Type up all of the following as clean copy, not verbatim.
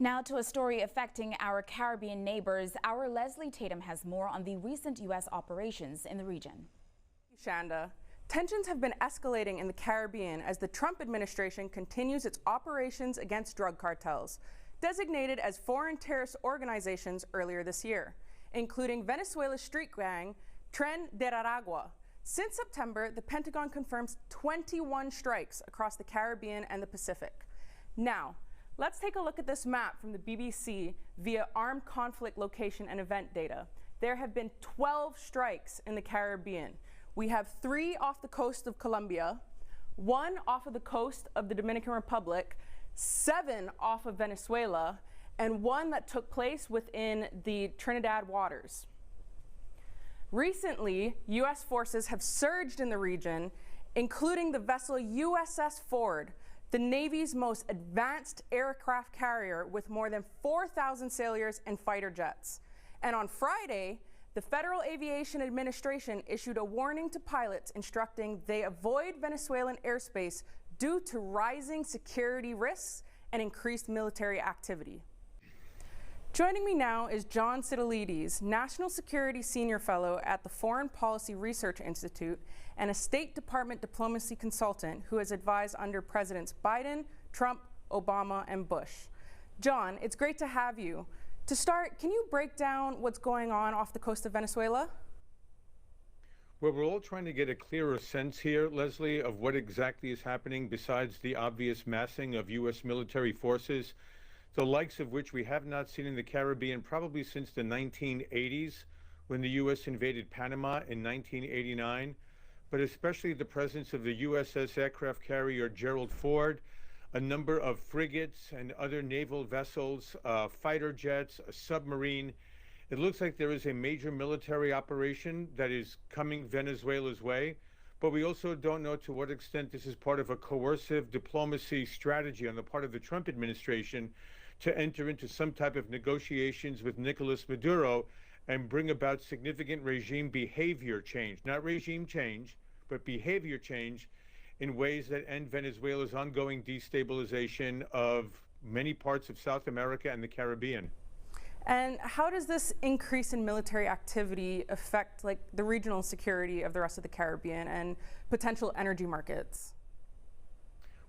Now to a story affecting our Caribbean neighbors. Our Leslie Tatum has more on the recent U.S. operations in the region. Shanda. Tensions have been escalating in the Caribbean as the Trump administration continues its operations against drug cartels, designated as foreign terrorist organizations earlier this year, including Venezuela's street gang, Tren de Aragua. Since September, the Pentagon confirms 21 strikes across the Caribbean and the Pacific. Now, let's take a look at this map from the BBC via armed conflict location and event data. There have been 12 strikes in the Caribbean. We have 3 off the coast of Colombia, 1 off of the coast of the Dominican Republic, 7 off of Venezuela, and 1 that took place within the Trinidad waters. Recently, U.S. forces have surged in the region, including the vessel USS Ford, the Navy's most advanced aircraft carrier with more than 4,000 sailors and fighter jets. And on Friday, the Federal Aviation Administration issued a warning to pilots instructing they avoid Venezuelan airspace due to rising security risks and increased military activity. Joining me now is John Sidolides, National Security Senior Fellow at the Foreign Policy Research Institute and a State Department diplomacy consultant who has advised under Presidents Biden, Trump, Obama, and Bush. John, it's great to have you. To start, can you break down what's going on off the coast of Venezuela? Well, we're all trying to get a clearer sense here, Leslie, of what exactly is happening besides the obvious massing of U.S. military forces, the likes of which we have not seen in the Caribbean probably since the 1980s, when the U.S. invaded Panama in 1989, but especially the presence of the USS aircraft carrier Gerald Ford, a number of frigates and other naval vessels, fighter jets, a submarine. It looks like there is a major military operation that is coming Venezuela's way, but we also don't know to what extent this is part of a coercive diplomacy strategy on the part of the Trump administration to enter into some type of negotiations with Nicolas Maduro and bring about significant regime behavior change, not regime change, but behavior change in ways that end Venezuela's ongoing destabilization of many parts of South America and the Caribbean. And how does this increase in military activity affect the regional security of the rest of the Caribbean and potential energy markets?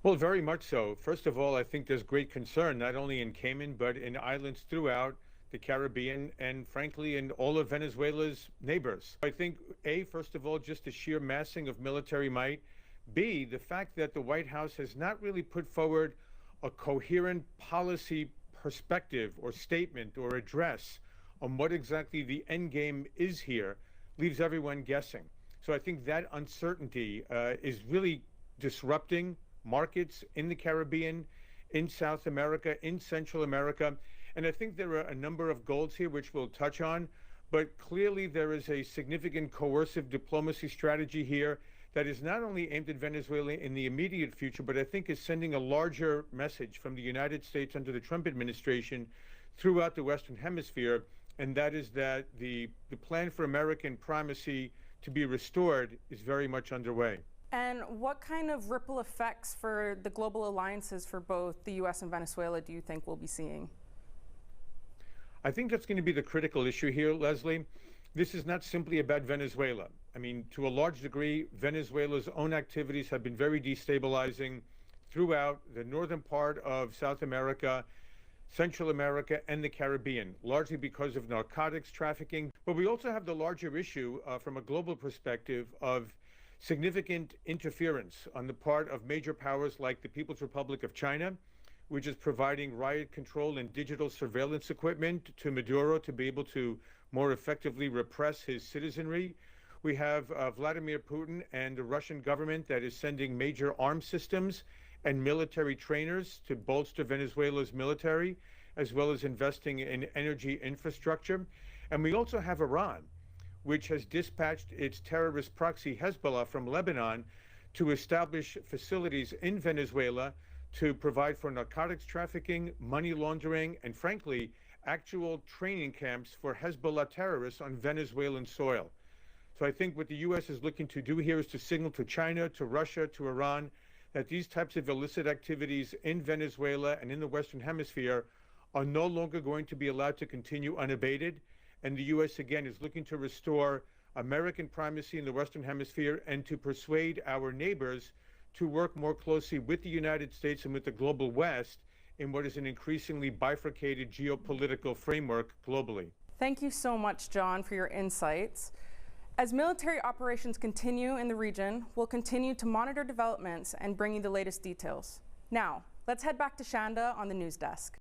Well, very much so. First of all, I think there's great concern, not only in Cayman, but in islands throughout the Caribbean and, frankly, in all of Venezuela's neighbors. I think, A, first of all, just the sheer massing of military might. B, the fact that the White House has not really put forward a coherent policy perspective or statement or address on what exactly the end game is here leaves everyone guessing. So I think that uncertainty is really disrupting markets in the Caribbean, in South America, in Central America. And I think there are a number of goals here which we'll touch on, but clearly there is a significant coercive diplomacy strategy here that is not only aimed at Venezuela in the immediate future, but I think is sending a larger message from the United States under the Trump administration throughout the Western Hemisphere, and that is that the plan for American primacy to be restored is very much underway. And what kind of ripple effects for the global alliances for both the U.S. and Venezuela do you think we'll be seeing? I think that's going to be the critical issue here, Leslie. This is not simply about Venezuela. I mean, to a large degree, Venezuela's own activities have been very destabilizing throughout the northern part of South America, Central America, and the Caribbean, largely because of narcotics trafficking. But we also have the larger issue from a global perspective of significant interference on the part of major powers like the People's Republic of China, which is providing riot control and digital surveillance equipment to Maduro to be able to more effectively repress his citizenry. We have Vladimir Putin and the Russian government that is sending major arms systems and military trainers to bolster Venezuela's military, as well as investing in energy infrastructure. And we also have Iran, which has dispatched its terrorist proxy Hezbollah from Lebanon to establish facilities in Venezuela to provide for narcotics trafficking, money laundering, and frankly, actual training camps for Hezbollah terrorists on Venezuelan soil. So I think what the U.S. is looking to do here is to signal to China, to Russia, to Iran, that these types of illicit activities in Venezuela and in the Western Hemisphere are no longer going to be allowed to continue unabated. And the U.S. again is looking to restore American primacy in the Western Hemisphere and to persuade our neighbors to work more closely with the United States and with the global West in what is an increasingly bifurcated geopolitical framework globally. Thank you so much, John, for your insights. As military operations continue in the region, we'll continue to monitor developments and bring you the latest details. Now, let's head back to Shanda on the news desk.